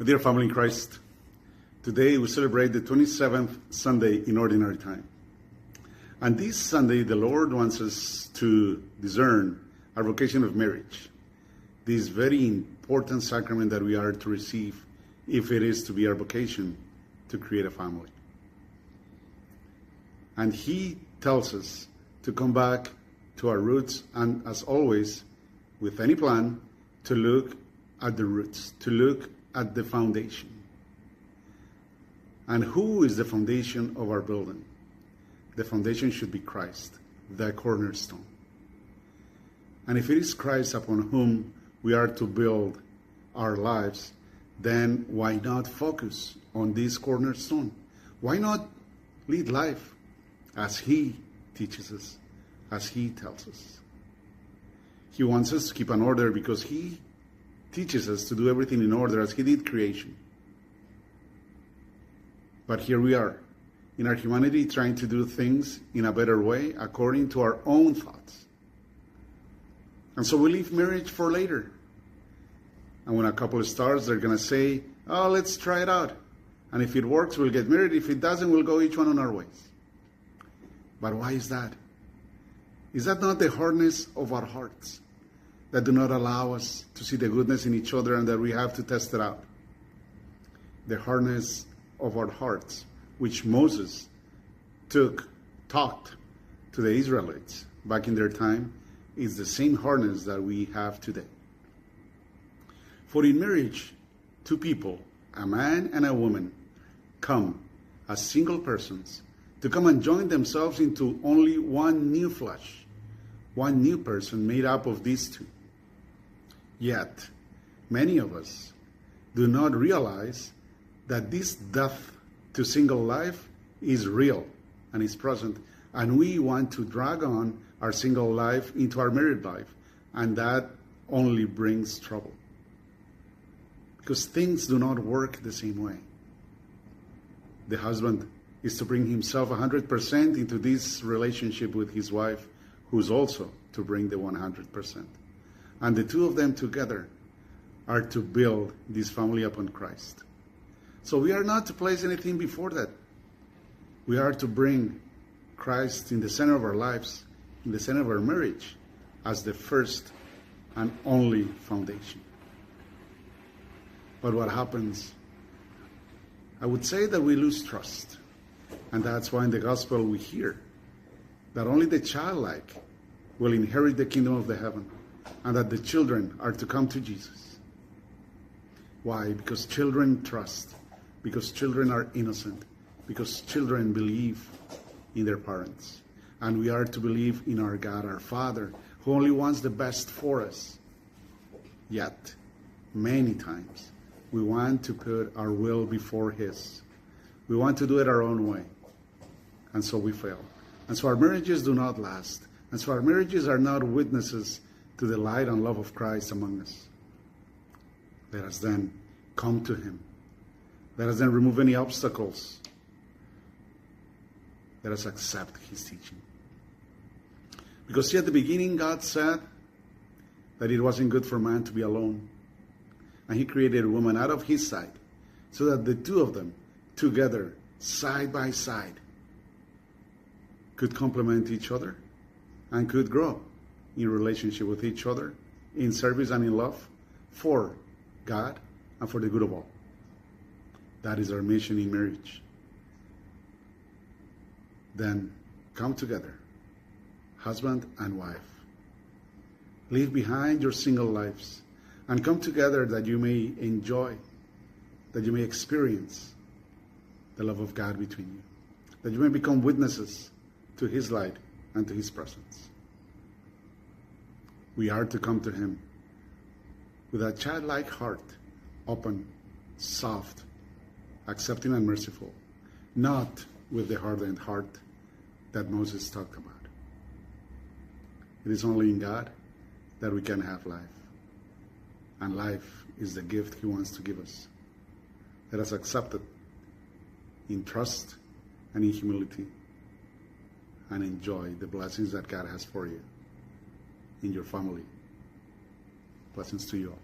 Dear family in Christ, today we celebrate the 27th Sunday in Ordinary Time. And this Sunday, the Lord wants us to discern our vocation of marriage, this very important sacrament that we are to receive if it is to be our vocation to create a family. And He tells us to come back to our roots and, as always, with any plan, to look at the roots, to look at the foundation. And who is the foundation of our building? The foundation should be Christ, the cornerstone. And if it is Christ upon whom we are to build our lives, then why not focus on this cornerstone? Why not lead life as He teaches us, as He tells us? He wants us to keep an order because He teaches us to do everything in order as He did creation. But here we are, in our humanity, trying to do things in a better way according to our own thoughts. And so we leave marriage for later. And when a couple starts, they're going to say, oh, let's try it out. And if it works, we'll get married. If it doesn't, we'll go each one on our ways. But why is that? Is that not the hardness of our hearts that do not allow us to see the goodness in each other and that we have to test it out? The hardness of our hearts, which Moses talked to the Israelites back in their time, is the same hardness that we have today. For in marriage, two people, a man and a woman, come as single persons to come and join themselves into only one new flesh, one new person made up of these two. Yet, many of us do not realize that this death to single life is real and is present, and we want to drag on our single life into our married life, and that only brings trouble. Because things do not work the same way. The husband is to bring himself 100% into this relationship with his wife, who's also to bring the 100%. And the two of them together are to build this family upon Christ. So we are not to place anything before that. We are to bring Christ in the center of our lives, in the center of our marriage, as the first and only foundation. But what happens? I would say that we lose trust. And that's why in the gospel we hear that only the childlike will inherit the kingdom of the heaven, and that the children are to come to Jesus. Why? Because children trust, because children are innocent, because children believe in their parents. And we are to believe in our God, our Father, who only wants the best for us. Yet, many times, we want to put our will before His. We want to do it our own way. And so we fail. And so our marriages do not last. And so our marriages are not witnesses to the light and love of Christ among us. Let us then come to Him. Let us then remove any obstacles. Let us accept His teaching. Because see, at the beginning, God said that it wasn't good for man to be alone. And He created a woman out of His side, so that the two of them, together, side by side, could complement each other and could grow in relationship with each other, in service and in love, for God and for the good of all. That is our mission in marriage. Then come together, husband and wife. Leave behind your single lives and come together that you may enjoy, that you may experience the love of God between you, that you may become witnesses to His light and to His presence. We are to come to Him with a childlike heart, open, soft, accepting and merciful, not with the hardened heart that Moses talked about. It is only in God that we can have life. And life is the gift He wants to give us. Let us accept it in trust and in humility, and enjoy the blessings that God has for you in your family. Blessings to you all.